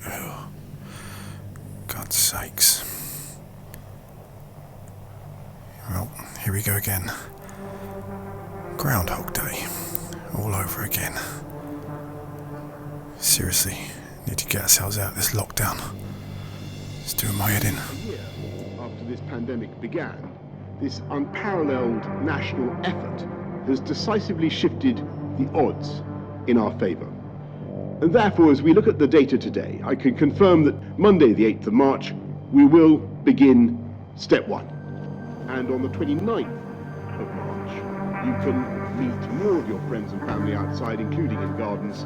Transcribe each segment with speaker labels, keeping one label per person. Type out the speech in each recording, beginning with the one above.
Speaker 1: Oh, God's sakes. Well, here we go again. Groundhog Day. All over again. Seriously, need to get ourselves out of this lockdown. It's doing my head in.
Speaker 2: A year after this pandemic began, this unparalleled national effort has decisively shifted the odds in our favour. And therefore, as we look at the data today, I can confirm that Monday, the 8th of March, we will begin step one. And on the 29th of March, you can meet more of your friends and family outside, including in gardens.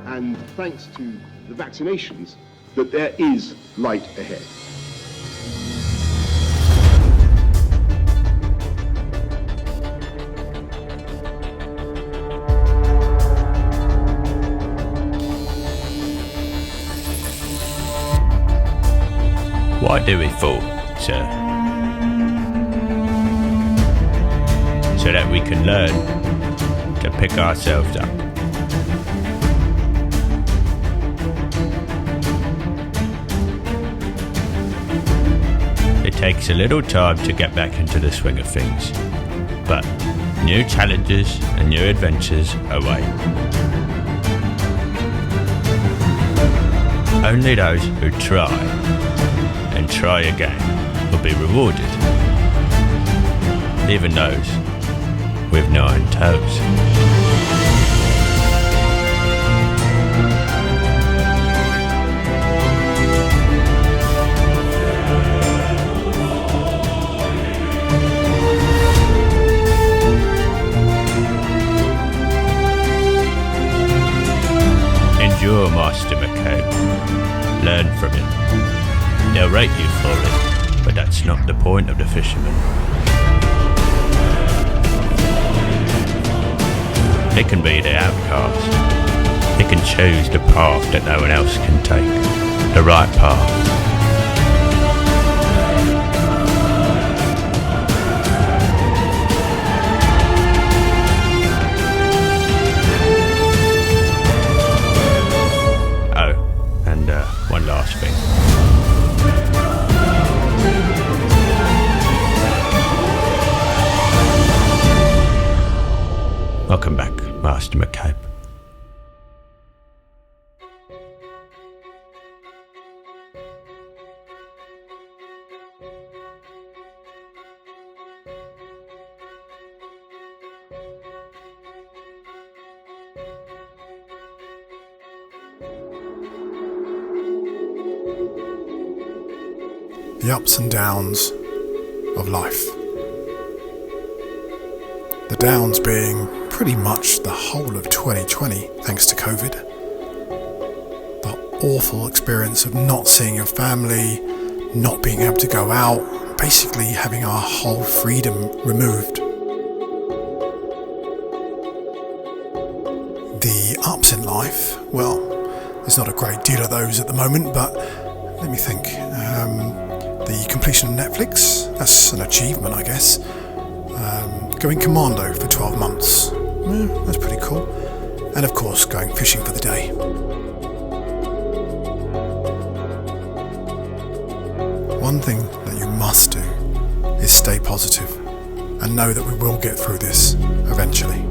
Speaker 2: And thanks to the vaccinations, that there is light ahead.
Speaker 3: What do we for, sir? So that we can learn to pick ourselves up. It takes a little time to get back into the swing of things, but new challenges and new adventures await. Only those who try and try again will be rewarded, even those with 9 toes. Endure, Master McCabe. Learn from it. They'll rate you for it, but that's not the point of the fisherman. They can be the outcast. They can choose the path that no one else can take. The right path. One last thing. Welcome back, Master McCabe.
Speaker 1: The ups and downs of life. The downs being pretty much the whole of 2020, thanks to COVID. The awful experience of not seeing your family, not being able to go out, basically having our whole freedom removed. The ups in life, well, there's not a great deal of those at the moment, but let me think. The completion of Netflix, that's an achievement, I guess. Going commando for 12 months, that's pretty cool. And of course, going fishing for the day. One thing that you must do is stay positive and know that we will get through this eventually.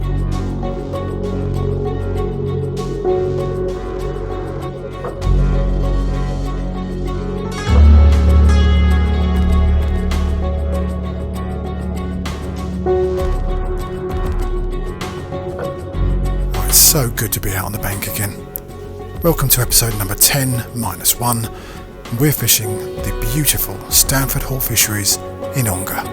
Speaker 1: So good to be out on the bank again. Welcome to episode number 10-1. We're fishing the beautiful Stanford Hall Fisheries in Ongar.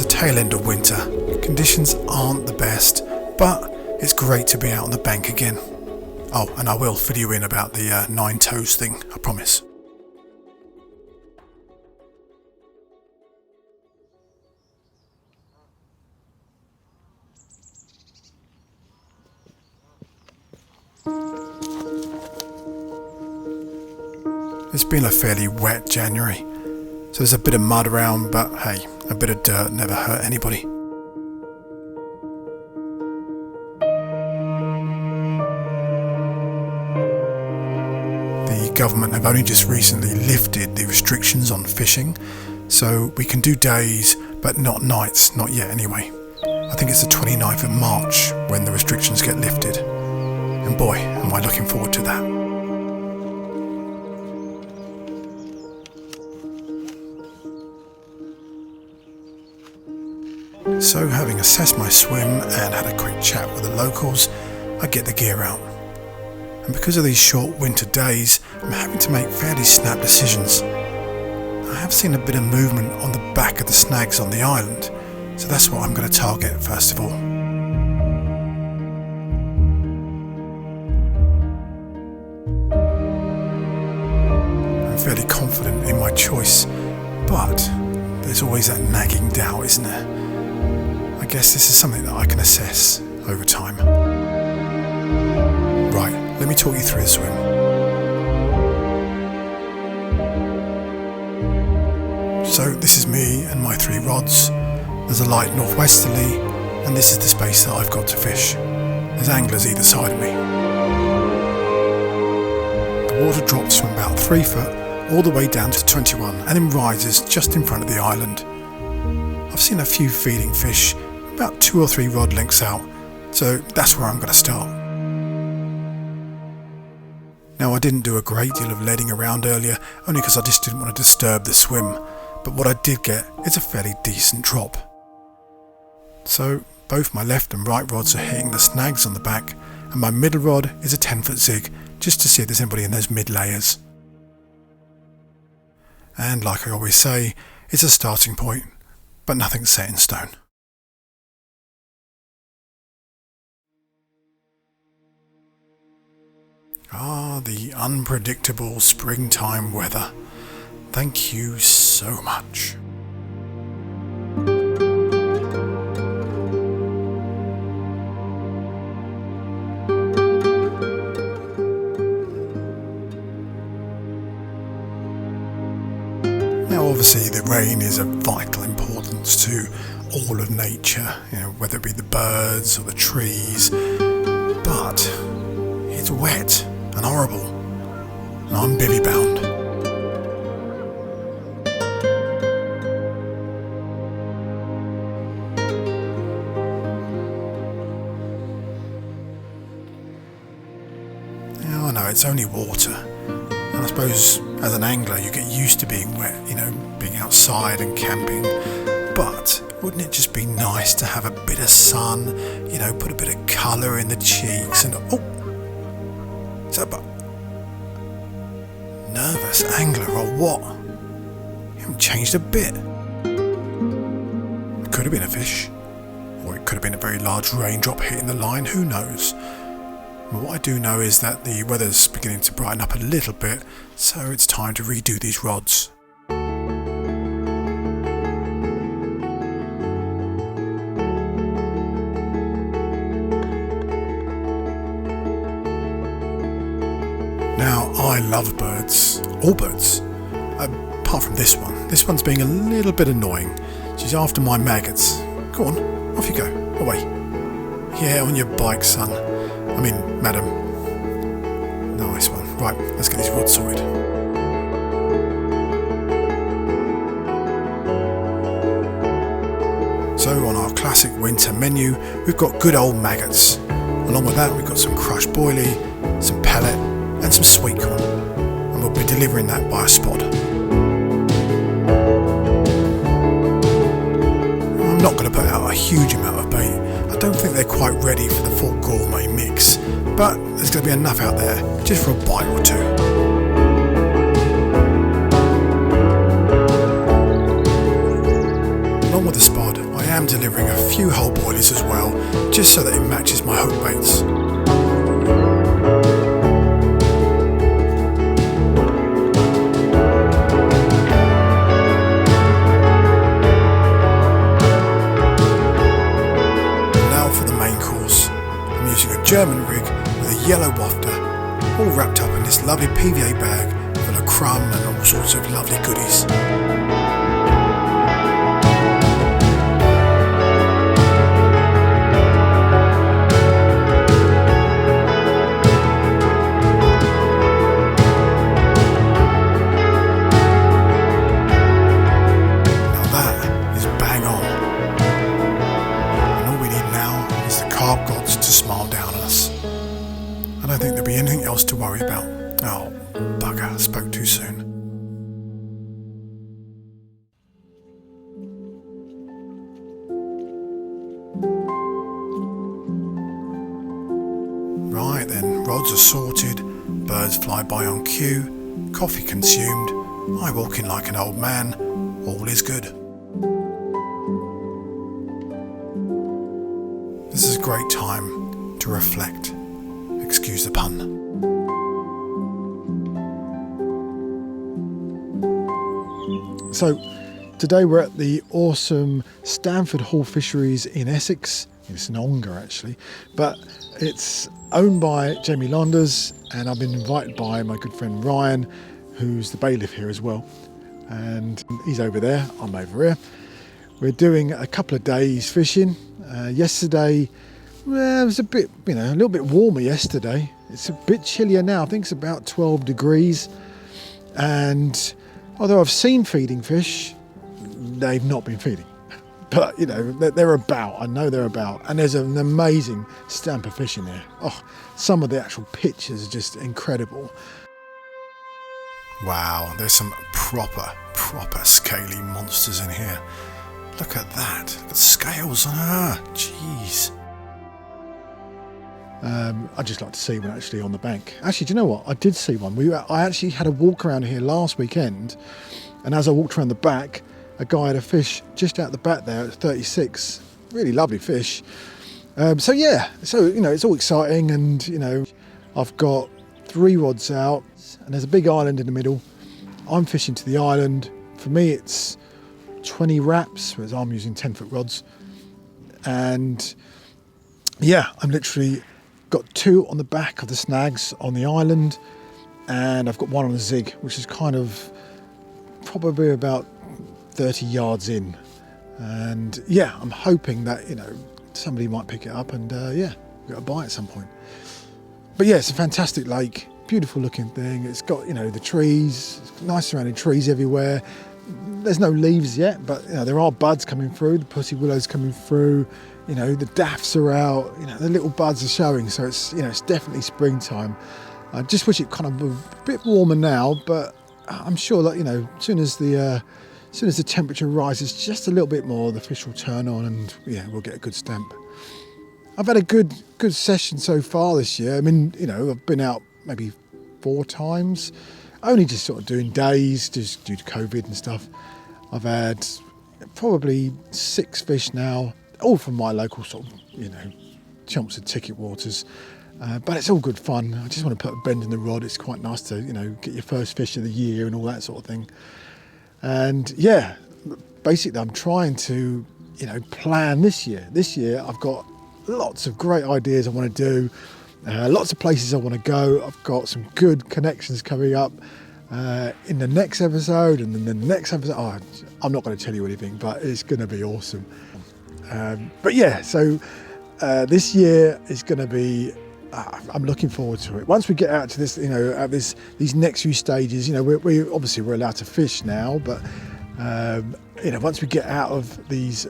Speaker 1: Tail end of winter, Conditions aren't the best, but it's great to be out on the bank again. Oh, and I will fill you in about the 9 toes thing, I promise. It's been a fairly wet January, so there's a bit of mud around, but hey, a bit of dirt never hurt anybody. The government have only just recently lifted the restrictions on fishing, so we can do days, but not nights, not yet anyway. I think it's the 29th of March when the restrictions get lifted, and boy, am I looking forward to that. So, having assessed my swim and had a quick chat with the locals, I get the gear out. And because of these short winter days, I'm having to make fairly snap decisions. I have seen a bit of movement on the back of the snags on the island, so that's what I'm going to target first of all. I'm fairly confident in my choice, but there's always that nagging doubt, isn't there? I guess this is something that I can assess over time. Right, let me talk you through the swim. So this is me and my 3 rods. There's a light northwesterly, and this is the space that I've got to fish. There's anglers either side of me. The water drops from about 3 foot all the way down to 21 and then rises just in front of the island. I've seen a few feeding fish about 2 or 3 rod lengths out, so that's where I'm going to start. Now, I didn't do a great deal of leading around earlier, only because I just didn't want to disturb the swim, but what I did get is a fairly decent drop. So both my left and right rods are hitting the snags on the back, and my middle rod is a 10-foot zig, just to see if there's anybody in those mid layers. And like I always say, it's a starting point, but nothing's set in stone. Ah, the unpredictable springtime weather. Thank you so much. Now obviously the rain is of vital importance to all of nature, whether it be the birds or the trees, but it's wet and horrible, and I'm bivvy bound. Now I know it's only water, and I suppose as an angler you get used to being wet, being outside and camping, but wouldn't it just be nice to have a bit of sun, put a bit of colour in the cheeks and nervous angler or what? You haven't changed a bit. It could have been a fish, or it could have been a very large raindrop hitting the line, who knows? But what I do know is that the weather's beginning to brighten up a little bit, so it's time to redo these rods. Now, I love birds, all birds, apart from this one. This one's being a little bit annoying. She's after my maggots. Go on, off you go, away. Yeah, on your bike, son. Madam. Nice one. Right, let's get these rods sorted. So on our classic winter menu, we've got good old maggots. Along with that, we've got some crushed boilie, some pellet, and some sweet corn, and we'll be delivering that by a spot. I'm not going to put out a huge amount of bait. I don't think they're quite ready for the full gourmet mix, but there's going to be enough out there just for a bite or two. along with the spod, I am delivering a few whole boilies as well, just so that it matches my hook baits. Now for the main course. I'm using a German rig with a yellow wafter, all wrapped up in this lovely PVA bag full of crumb and all sorts of lovely goodies. Carp gods to smile down on us. I don't think there'll be anything else to worry about. Oh, bugger, spoke too soon. Right then, rods are sorted, birds fly by on cue, coffee consumed, I walk in like an old man, all is good. This is a great time to reflect. Excuse the pun. So, today we're at the awesome Stanford Hall Fisheries in Essex. It's an Ongar actually, but it's owned by Jamie Landers, and I've been invited by my good friend Ryan, who's the bailiff here as well. And he's over there, I'm over here. We're doing a couple of days fishing. Yesterday, well, it was a bit, a little bit warmer yesterday. It's a bit chillier now. I think it's about 12 degrees. And although I've seen feeding fish, they've not been feeding. But, they're about. I know they're about. And there's an amazing stamp of fish in there. Oh, some of the actual pictures are just incredible. Wow, there's some proper scaly monsters in here. Look at that. Look at the scales on her. Jeez. I'd just like to see one actually on the bank. Actually, do you know what? I did see one. I actually had a walk around here last weekend, and as I walked around the back, a guy had a fish just out the back there at 36. Really lovely fish. So it's all exciting, and I've got 3 rods out, and there's a big island in the middle. I'm fishing to the island. For me, it's 20 wraps, whereas I'm using 10-foot rods. And yeah, I'm literally got 2 on the back of the snags on the island, and I've got 1 on a zig, which is kind of probably about 30 yards in. And yeah, I'm hoping that, somebody might pick it up and we'll get a bite at some point. But yeah, it's a fantastic lake, beautiful looking thing. It's got, the trees, nice surrounding trees everywhere. There's no leaves yet, but there are buds coming through. The pussy willows coming through. The daffs are out. The little buds are showing. So it's it's definitely springtime. I just wish it kind of was a bit warmer now, but I'm sure that as soon as the temperature rises just a little bit more, the fish will turn on, and we'll get a good stamp. I've had a good session so far this year. I mean, I've been out maybe 4 times. Only just sort of doing days, just due to COVID and stuff. I've had probably 6 fish now, all from my local sort of, Chelmsford ticket waters. But it's all good fun. I just want to put a bend in the rod. It's quite nice to, get your first fish of the year and all that sort of thing. And yeah, basically I'm trying to, plan this year. This year I've got lots of great ideas I want to do. Lots of places I want to go. I've got some good connections coming up in the next episode, and then the next episode. Oh, I'm not going to tell you anything, but it's going to be awesome. But yeah, so this year is going to be. I'm looking forward to it. Once we get out to this, these next few stages, we obviously we're allowed to fish now, but once we get out of these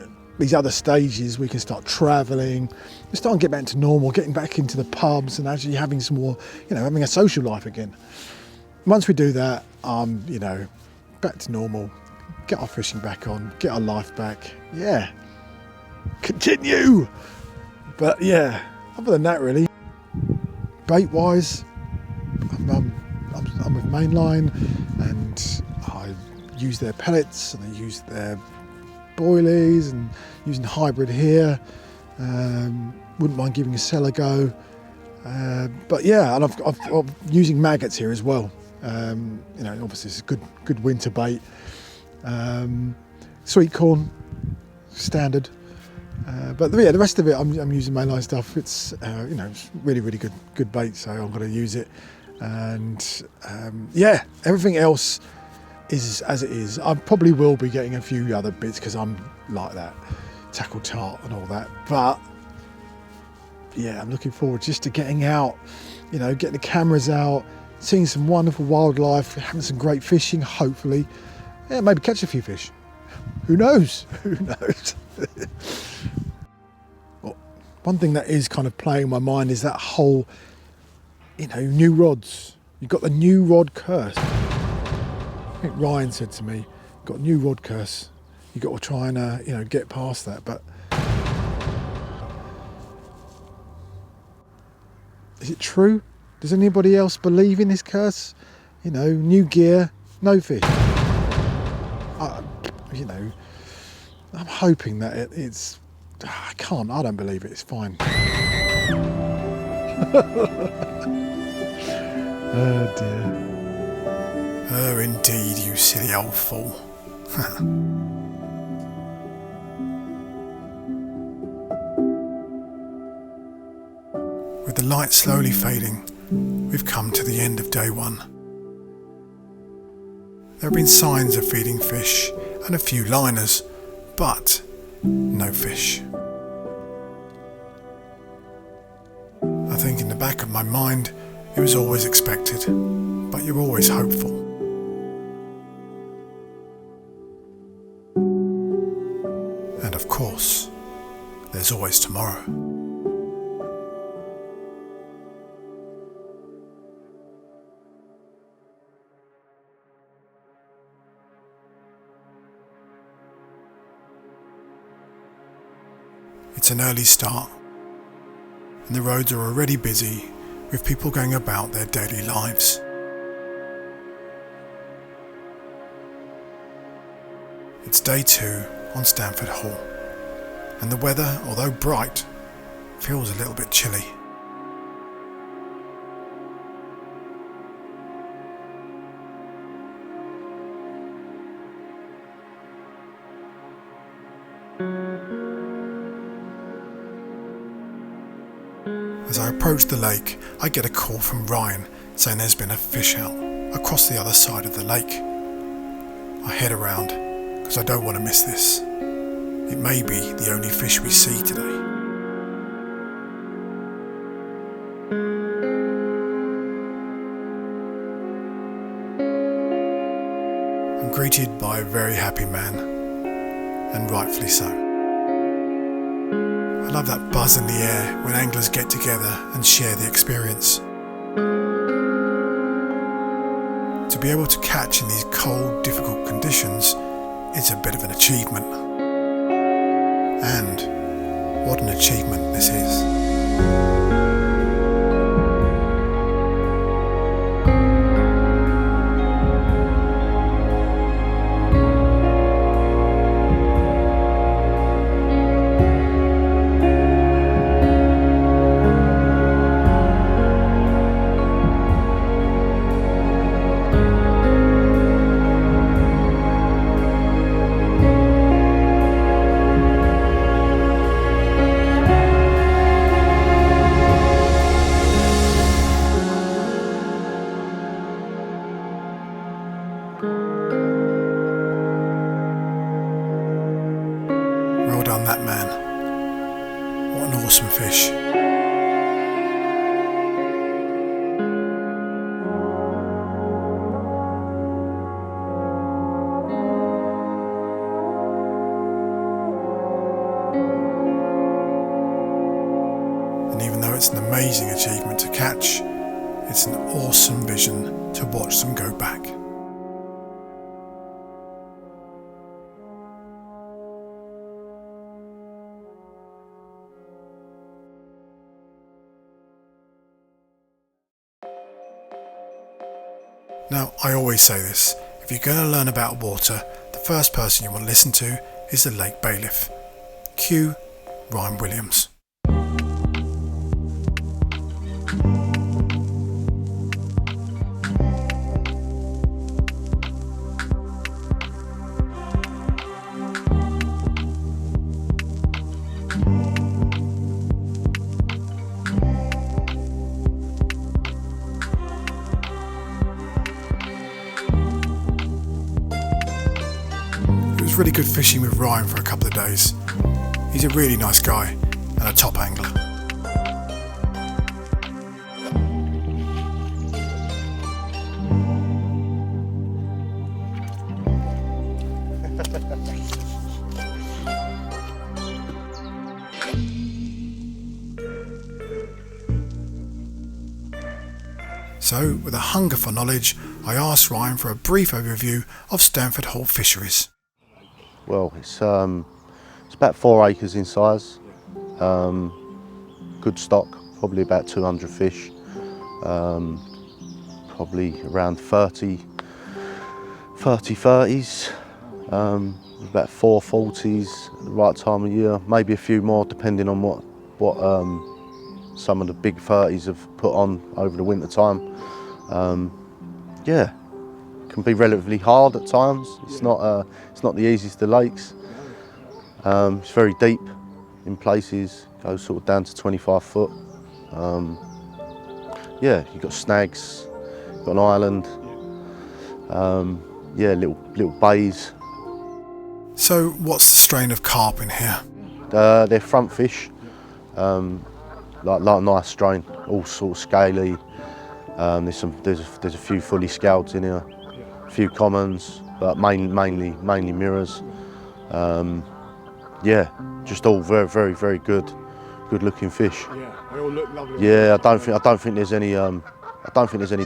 Speaker 1: other stages, we can start travelling, we start getting back to normal, getting back into the pubs and actually having some more, having a social life again. Once we do that, back to normal, get our fishing back on, get our life back. Yeah, continue. But yeah, other than that, really, bait-wise, I'm with Mainline, and I use their pellets and I use their boilies and using hybrid here. Wouldn't mind giving a cell a go. But yeah, and I'm using maggots here as well. Obviously it's a good winter bait. Sweet corn, standard. But yeah, the rest of it I'm using mainline stuff. It's it's really good bait, so I'm going to use it. And everything else is as it is. I probably will be getting a few other bits because I'm like that, tackle tart and all that. But yeah, I'm looking forward just to getting out, getting the cameras out, seeing some wonderful wildlife, having some great fishing, hopefully. Yeah, maybe catch a few fish. Who knows? Well, one thing that is kind of playing my mind is that whole, new rods. You've got the new rod curse. I think Ryan said to me, got a new rod curse. You've got to try and, get past that. But is it true? Does anybody else believe in this curse? New gear, no fish. I'm hoping that it's... I don't believe it, it's fine. Oh dear.
Speaker 4: Oh indeed, you silly old fool. With the light slowly fading, we've come to the end of day one. There have been signs of feeding fish and a few liners, but no fish. I think in the back of my mind it was always expected, but you're always hopeful. And of course, there's always tomorrow. It's an early start, and the roads are already busy with people going about their daily lives. It's day 2 on Stanford Hall, and the weather, although bright, feels a little bit chilly. As I approach the lake, I get a call from Ryan saying there's been a fish out across the other side of the lake. I head around because I don't want to miss this. It may be the only fish we see today. I'm greeted by a very happy man, and rightfully so. I love that buzz in the air when anglers get together and share the experience. To be able to catch in these cold, difficult conditions is a bit of an achievement. And what an achievement this is. Well done, that man. What an awesome fish. And even though it's an amazing achievement to catch, it's an awesome vision to watch them go back. Now, I always say this, if you're going to learn about water, the first person you want to listen to is the lake bailiff. Cue Ryan Williams. It was really good fishing with Ryan for a couple of days. He's a really nice guy and a top angler. So, with a hunger for knowledge, I asked Ryan for a brief overview of Stanford Hall Fisheries.
Speaker 5: Well, it's about 4 acres in size. Good stock, probably about 200 fish. Probably around 30 30s. About 4 40s at the right time of year. Maybe a few more depending on what some of the big 30s have put on over the winter time. Yeah, can be relatively hard at times. It's not the easiest of lakes. It's very deep in places. Goes sort of down to 25 foot. Yeah, you've got snags, you've got an island. Yeah, little bays.
Speaker 4: So, what's the strain of carp in here?
Speaker 5: They're front fish. Like a nice strain, all sort of scaly. There's a few fully scaled in here, a few commons, but mainly mirrors. Yeah, just all very good looking fish.
Speaker 2: Yeah, they all look lovely.
Speaker 5: Yeah, I don't think there's any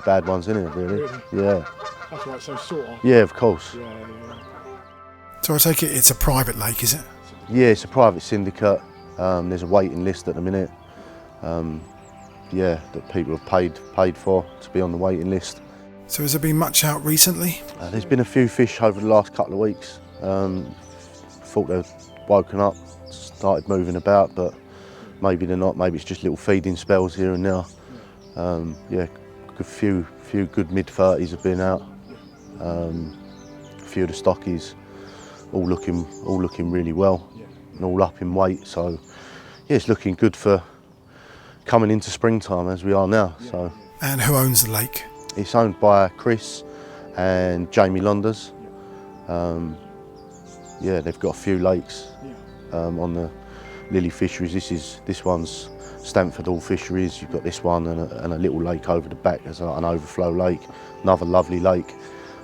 Speaker 5: bad ones in it really. Yeah.
Speaker 2: That's why it's so sought after.
Speaker 5: Yeah, of course.
Speaker 2: Yeah.
Speaker 4: So I take it it's a private lake, is it?
Speaker 5: Yeah, it's a private syndicate. There's a waiting list at the minute. Yeah, that people have paid for to be on the waiting list.
Speaker 4: So has there been much out recently?
Speaker 5: There's been a few fish over the last couple of weeks. Thought they'd woken up, started moving about, but maybe they're not. Maybe it's just little feeding spells here and there. Yeah, a few good mid-30s have been out. A few of the stockies, all looking really well, and all up in weight. So yeah, it's looking good for coming into springtime as we are now. So.
Speaker 4: And who owns the lake?
Speaker 5: It's owned by Chris and Jamie Londers. Yeah, they've got a few lakes on the Lily Fisheries. This one's Stanford Hall Fisheries. You've got this one and a little lake over the back as an overflow lake, another lovely lake.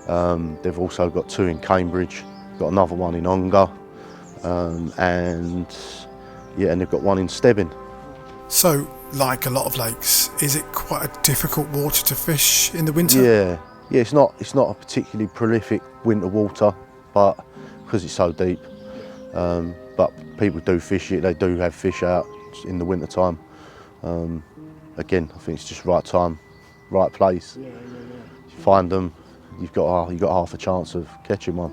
Speaker 5: They've also got 2 in Cambridge, got another one in Ongar, and they've got one in Stebbing.
Speaker 4: So, like a lot of lakes, is it quite a difficult water to fish in the winter?
Speaker 5: Yeah, it's not a particularly prolific winter water, but because it's so deep. But people do fish it. They do have fish out in the winter time. Again, I think it's just right time, right place. You find them, you've got half a chance of catching one.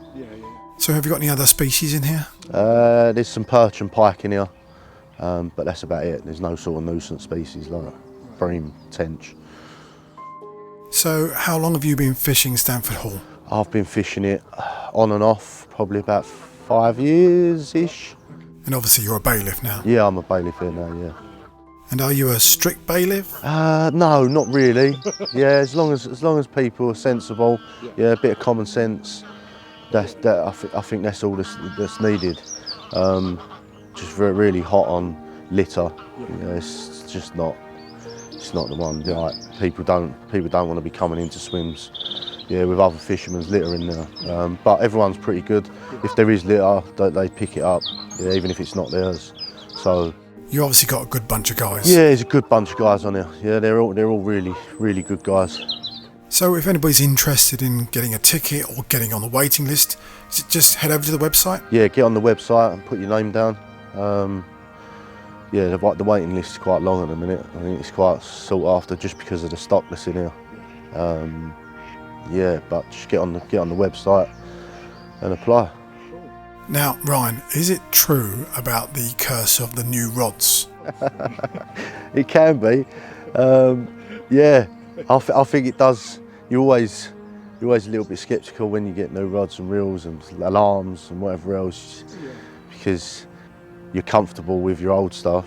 Speaker 4: So, have you got any other species in here?
Speaker 5: There's some perch and pike in here. But that's about it. There's no sort of nuisance species like bream, tench.
Speaker 4: So, how long have you been fishing Stanford Hall?
Speaker 5: I've been fishing it on and off probably about 5 years-ish.
Speaker 4: And obviously you're a bailiff now.
Speaker 5: Yeah, I'm a bailiff here now, yeah.
Speaker 4: And are you a strict bailiff?
Speaker 5: No, not really. Yeah, as long as people are sensible, yeah, a bit of common sense. I think that's all that's needed. Just really hot on litter. You know, it's just not. It's not the one. Like, people don't want to be coming into swims. Yeah, with other fishermen's litter in there. But everyone's pretty good. If there is litter, they pick it up. Yeah, even if it's not theirs. So.
Speaker 4: You obviously got a good bunch of guys.
Speaker 5: Yeah, there's a good bunch of guys on here. Yeah, they're all really good guys.
Speaker 4: So if anybody's interested in getting a ticket or getting on the waiting list, is it just head over to the website?
Speaker 5: Yeah, get on the website and put your name down. Yeah, the waiting list is quite long at the minute. I think it's quite sought after just because of the stock that's in here. Yeah, but just get on the website and apply.
Speaker 4: Now, Ryan, is it true about the curse of the new rods?
Speaker 5: It can be. Yeah, I think it does. You're always a little bit sceptical when you get new rods and reels and alarms and whatever else, because you're comfortable with your old stuff,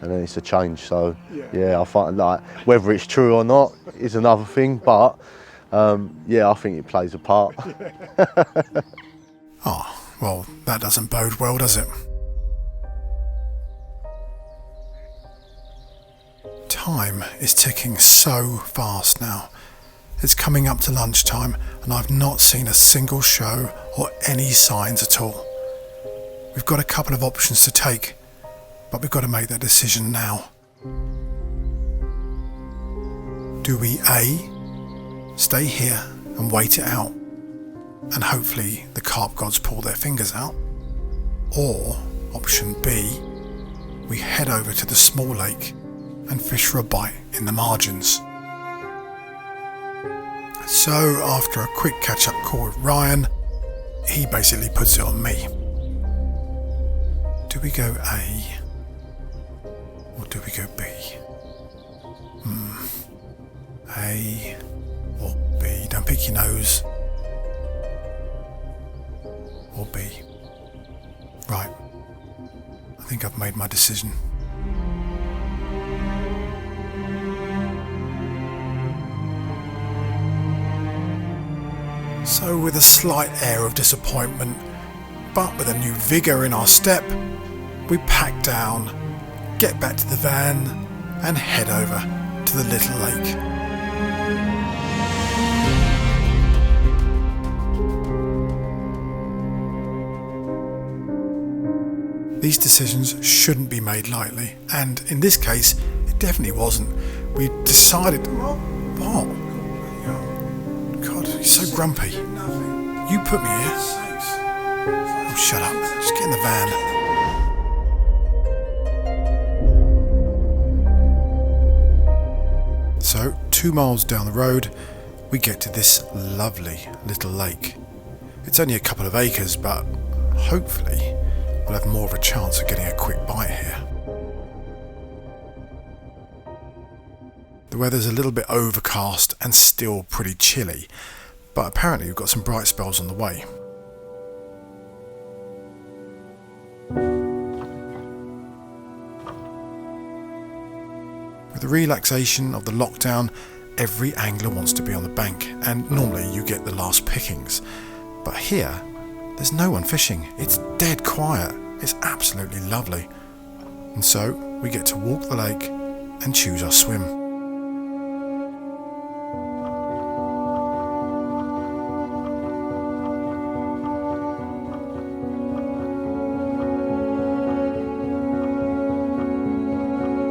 Speaker 5: and then it's a change. So yeah, I find like whether it's true or not is another thing, but yeah, I think it plays a part.
Speaker 4: Oh, well, that doesn't bode well, does it? Time is ticking so fast now. It's coming up to lunchtime and I've not seen a single show or any signs at all. We've got a couple of options to take, but we've got to make that decision now. Do we A, stay here and wait it out, and hopefully the carp gods pull their fingers out? Or option B, we head over to the small lake and fish for a bite in the margins. So after a quick catch-up call with Ryan, he basically puts it on me. Do we go A or do we go B? A or B? Don't pick your nose. Or B. Right. I think I've made my decision. So with a slight air of disappointment, but with a new vigour in our step, we pack down, get back to the van and head over to the little lake. These decisions shouldn't be made lightly, and in this case, it definitely wasn't. We decided... What? God, he's so grumpy. You put me here. Oh, shut up. Just get in the van. So, 2 miles down the road, we get to this lovely little lake. It's only a couple of acres, but hopefully we'll have more of a chance of getting a quick bite here. The weather's a little bit overcast and still pretty chilly, but apparently we've got some bright spells on the way. With the relaxation of the lockdown, every angler wants to be on the bank, and normally you get the last pickings. But here, there's no one fishing. It's dead quiet. It's absolutely lovely. And so we get to walk the lake and choose our swim.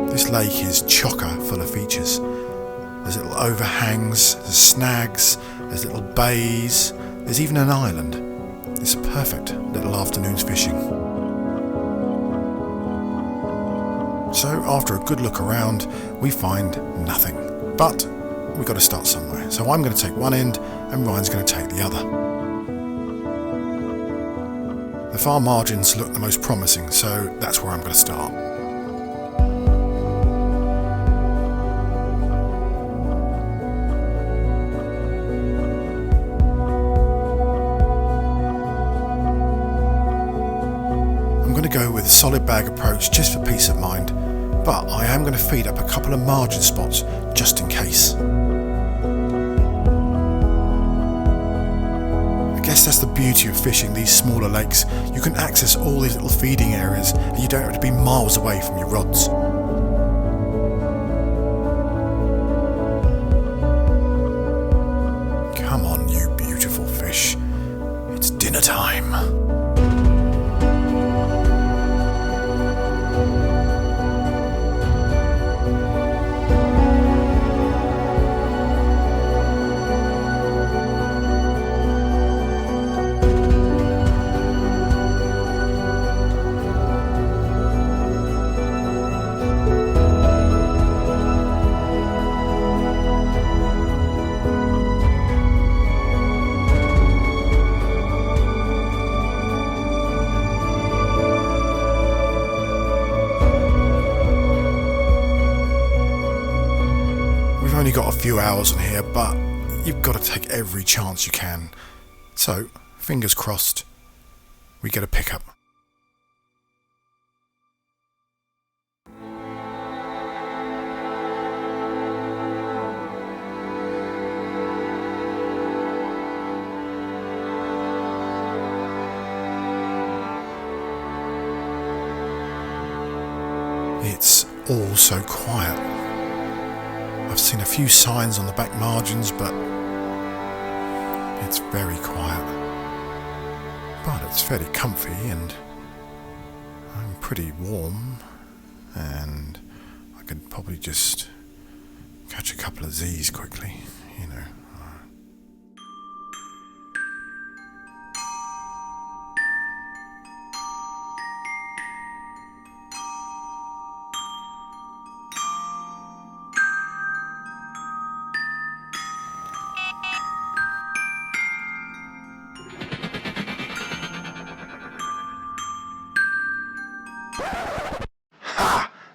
Speaker 4: This lake is chocker full of features. There's little overhangs, there's snags, there's little bays, there's even an island. It's a perfect little afternoon's fishing. So after a good look around, we find nothing. But we've got to start somewhere. So I'm going to take one end and Ryan's going to take the other. The far margins look the most promising, so that's where I'm going to start. Go with a solid bag approach just for peace of mind, but I am going to feed up a couple of margin spots just in case. I guess that's the beauty of fishing these smaller lakes. You can access all these little feeding areas and you don't have to be miles away from your rods. Come on, you beautiful fish. It's dinner time. only got a few hours on here, but you've got to take every chance you can. So, fingers crossed, we get a pickup. It's all so quiet. I've seen a few signs on the back margins, but it's very quiet. But it's fairly comfy and I'm pretty warm, and I could probably just catch a couple of Z's quickly, you know.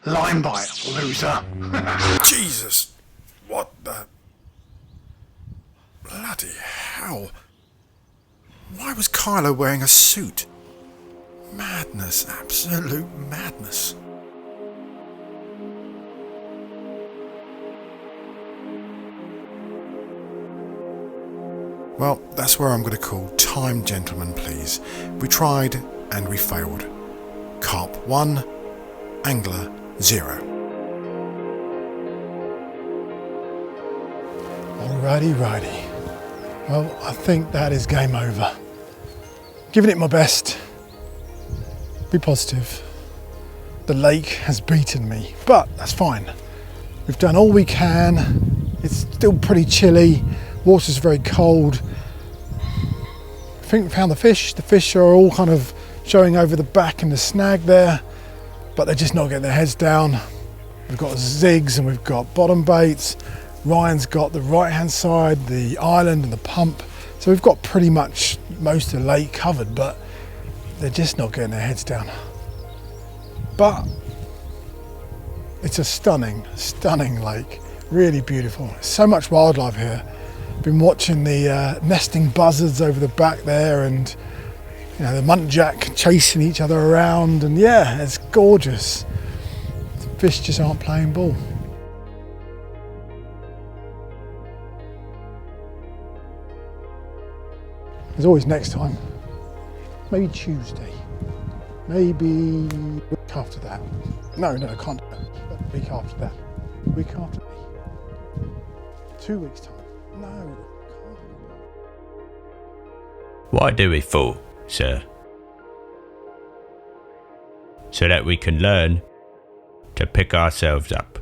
Speaker 1: Line bite, loser.
Speaker 4: Jesus! What the... Bloody hell. Why was Kylo wearing a suit? Madness, absolute madness. Well, that's where I'm going to call time, gentlemen, please. We tried and we failed. Carp 1, angler 0.
Speaker 1: Righty. Well, I think that is game over. Giving it my best. Be positive. The lake has beaten me, but that's fine. We've done all we can. It's still pretty chilly. Water's very cold. I think we found the fish. The fish are all kind of showing over the back in the snag there, but they're just not getting their heads down. We've got zigs and we've got bottom baits. Ryan's got the right hand side, the island and the pump. So we've got pretty much most of the lake covered, but they're just not getting their heads down. But it's a stunning lake, really beautiful. So much wildlife here. Been watching the nesting buzzards over the back there, and you know, the muntjac chasing each other around, and yeah, it's gorgeous. The fish just aren't playing ball. There's always next time. Maybe Tuesday. Maybe week after that. No, I can't do that. Week after that. Week after me. 2 weeks time. No, can't.
Speaker 3: Why do we fall, sir? So that we can learn to pick ourselves up.